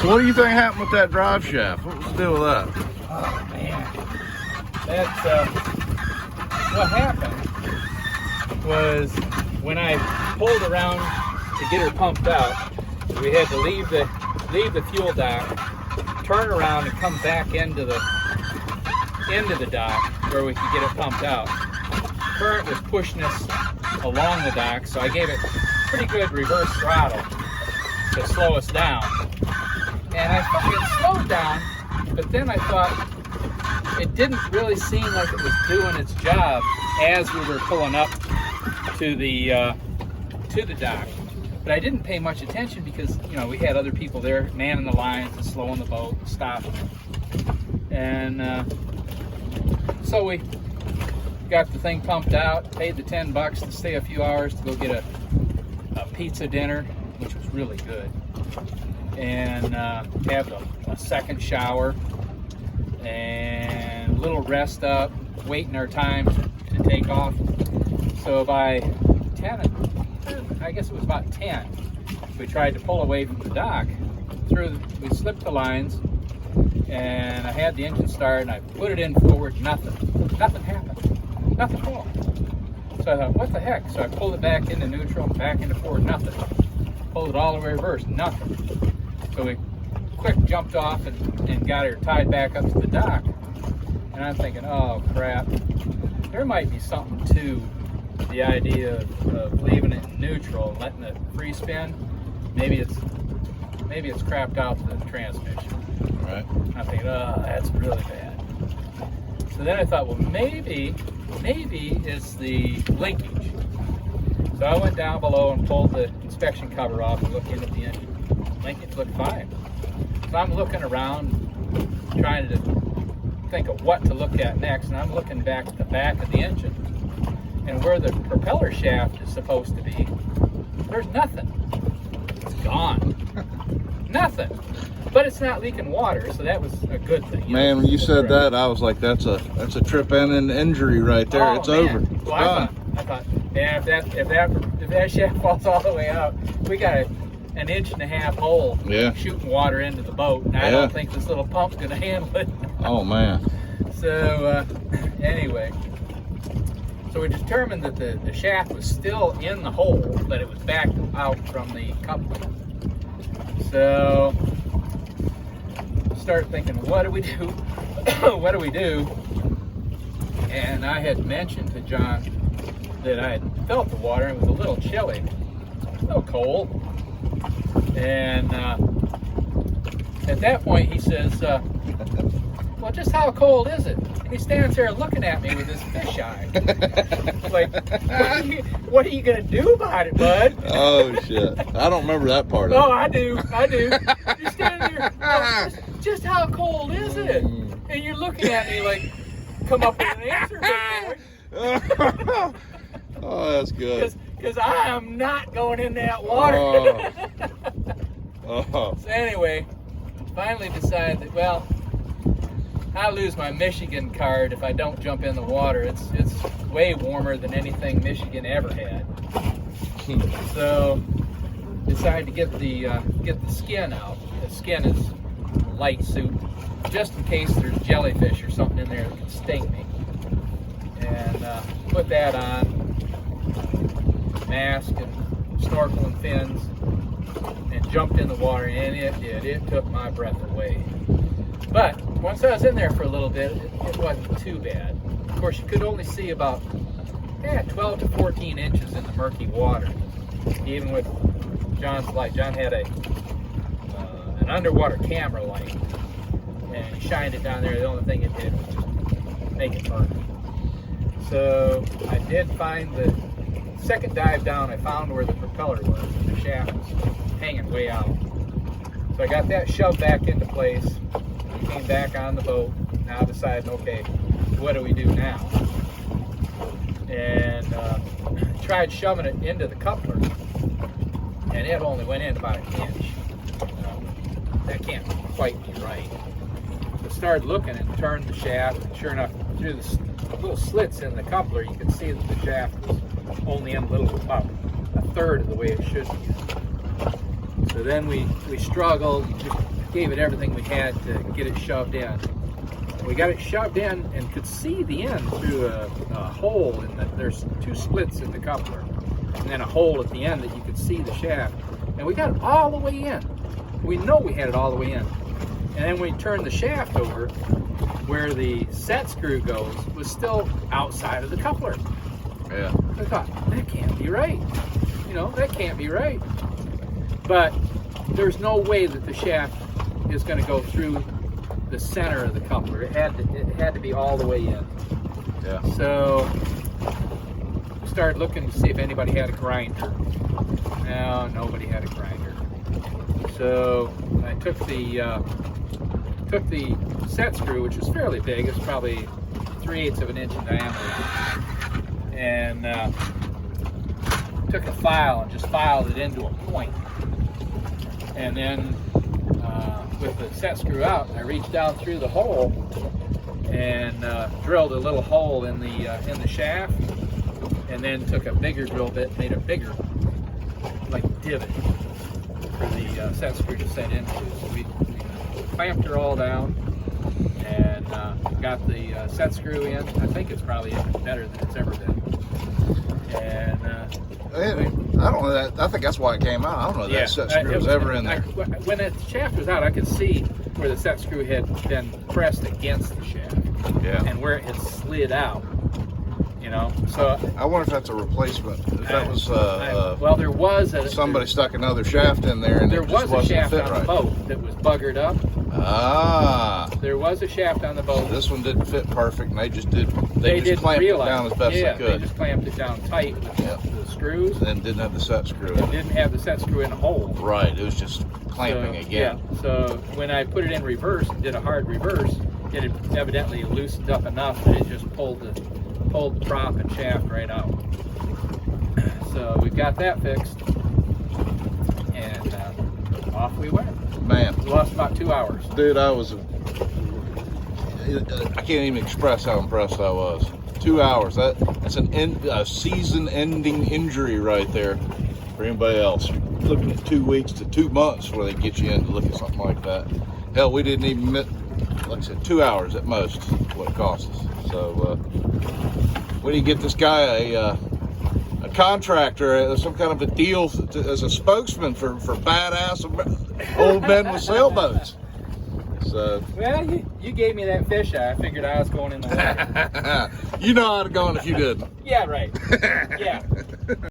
So what do you think happened with that drive shaft? What was the deal with that? Oh man, that's what happened was when I pulled around to get her pumped out, we had to leave the fuel dock, turn around and come back into the dock where we could get it pumped out. Current was pushing us along the dock, so I gave it pretty good reverse throttle to slow us down. And I thought it slowed down, but then I thought it didn't really seem like it was doing its job as we were pulling up to the dock. But I didn't pay much attention because, you know, we had other people there manning the lines and slowing the boat and stopping it. And so we got the thing pumped out, paid the $10 to stay a few hours to go get a pizza dinner, which was really good, and have a second shower and a little rest up, waiting our time to take off. So by 10, I guess it was about 10, we tried to pull away from the dock. We slipped the lines, and I had the engine start, and I put it in forward, nothing happened, nothing at all. So I thought, what the heck? So I pulled it back into neutral, back into forward, nothing. Pulled it all the way reverse, nothing. So we quick jumped off and got her tied back up to the dock. And I'm thinking, oh crap, there might be something to the idea of leaving it in neutral and letting it free spin. Maybe it's crapped out the transmission. Right. I'm thinking, oh, that's really bad. So then I thought, well, maybe it's the linkage. So I went down below and pulled the inspection cover off and looked in at the engine. Linkage looked fine. So I'm looking around, trying to think of what to look at next, and I'm looking back at the back of the engine. And where the propeller shaft is supposed to be, there's nothing. It's gone. Nothing. But it's not leaking water, so that was a good thing. Man, when you said that, I was like, that's a trip and an injury right there. Oh, it's man. over. It's well, done. I thought, yeah, if that shaft falls all the way out, we got an 1.5 inch hole shooting water into the boat, and I don't think this little pump's gonna handle it. Oh man. So anyway, so we determined that the shaft was still in the hole, but it was backed out from the coupler. So start thinking, what do we do? What do we do? And I had mentioned to John that I had felt the water and it was a little chilly, a little cold. And at that point he says, well, just how cold is it? And he stands there looking at me with his fish eye. Like, what are you gonna do about it, bud? Oh shit. I don't remember that part of Oh, I do. You're standing there, oh, just how cold is it? And you're looking at me like, come up with an answer, big boy. Oh, that's good. Because I am not going in that water. Oh. So anyway, finally decided that, well, I lose my Michigan card if I don't jump in the water. It's way warmer than anything Michigan ever had. So decided to get the skin out. The skin is light suit, just in case there's jellyfish or something in there that can sting me. And put that on, mask and snorkel and fins, and jumped in the water, and it took my breath away. But once I was in there for a little bit, it wasn't too bad. Of course, you could only see about 12 to 14 inches in the murky water, even with John's light. John had an underwater camera light, and he shined it down there. The only thing it did was just make it murky. So I did find the second dive down, I found where the propeller was, and the shaft was hanging way out. So I got that shoved back into place. We came back on the boat. Now deciding, okay, what do we do now? And tried shoving it into the coupler, and it only went in about 1 inch. That can't quite be right. So started looking and turned the shaft, and sure enough, through the little slits in the coupler, you could see that the shaft was only in about a third of the way it should be. So then we struggled, just gave it everything we had to get it shoved in. We got it shoved in and could see the end through a hole there's 2 splits in the coupler, and then a hole at the end that you could see the shaft. And we got it all the way in. We know we had it all the way in. And then we turned the shaft over, where the set screw goes was still outside of the coupler. Yeah. I thought, that can't be right. You know, that can't be right. But there's no way that the shaft is going to go through the center of the coupler. It had to be all the way in. Yeah. So we started looking to see if anybody had a grinder. No, nobody had a grinder. So I took the set screw, which was fairly big. It's probably 3/8 of an inch in diameter, and took a file and just filed it into a point. And then with the set screw out, I reached down through the hole and drilled a little hole in the shaft, and then took a bigger drill bit, made a bigger, like divot for the set screw to set into. So we clamped her all down and got the set screw in. I think it's probably even better than it's ever been. And I don't know that. I think that's why it came out. I don't know that set screw was ever in there. When the shaft was out, I could see where the set screw had been pressed against the shaft. Yeah. And where it had slid out. You know, so I wonder if that's a replacement. If that was well, there was somebody stuck another shaft in there, and there it just was a wasn't shaft fit on right. the boat that was buggered up. Ah. There was a shaft on the boat. This one didn't fit perfect, and they just clamped it down as best they could. They just clamped it down tight with the screws. And didn't have the set screw. It didn't have the set screw in a hole. Right. It was just clamping again. Yeah. So when I put it in reverse and did a hard reverse, it had evidently loosened up enough that it just pulled the prop and shaft right out. So we've got that fixed, and off we went. Man, We lost about 2 hours. dude, I can't even express how impressed I was. 2 hours. That's a season-ending injury right there for anybody else. Looking at 2 weeks to 2 months where they get you in to look at something like that. Hell, we didn't even, like I said, 2 hours at most is what it cost us. So, we didn't get this guy a contractor, some kind of a deal as a spokesman for badass old men with sailboats. So, Well, you gave me that fish eye. I figured I was going in the water. you know I'd have gone if you didn't. Yeah, right. Yeah.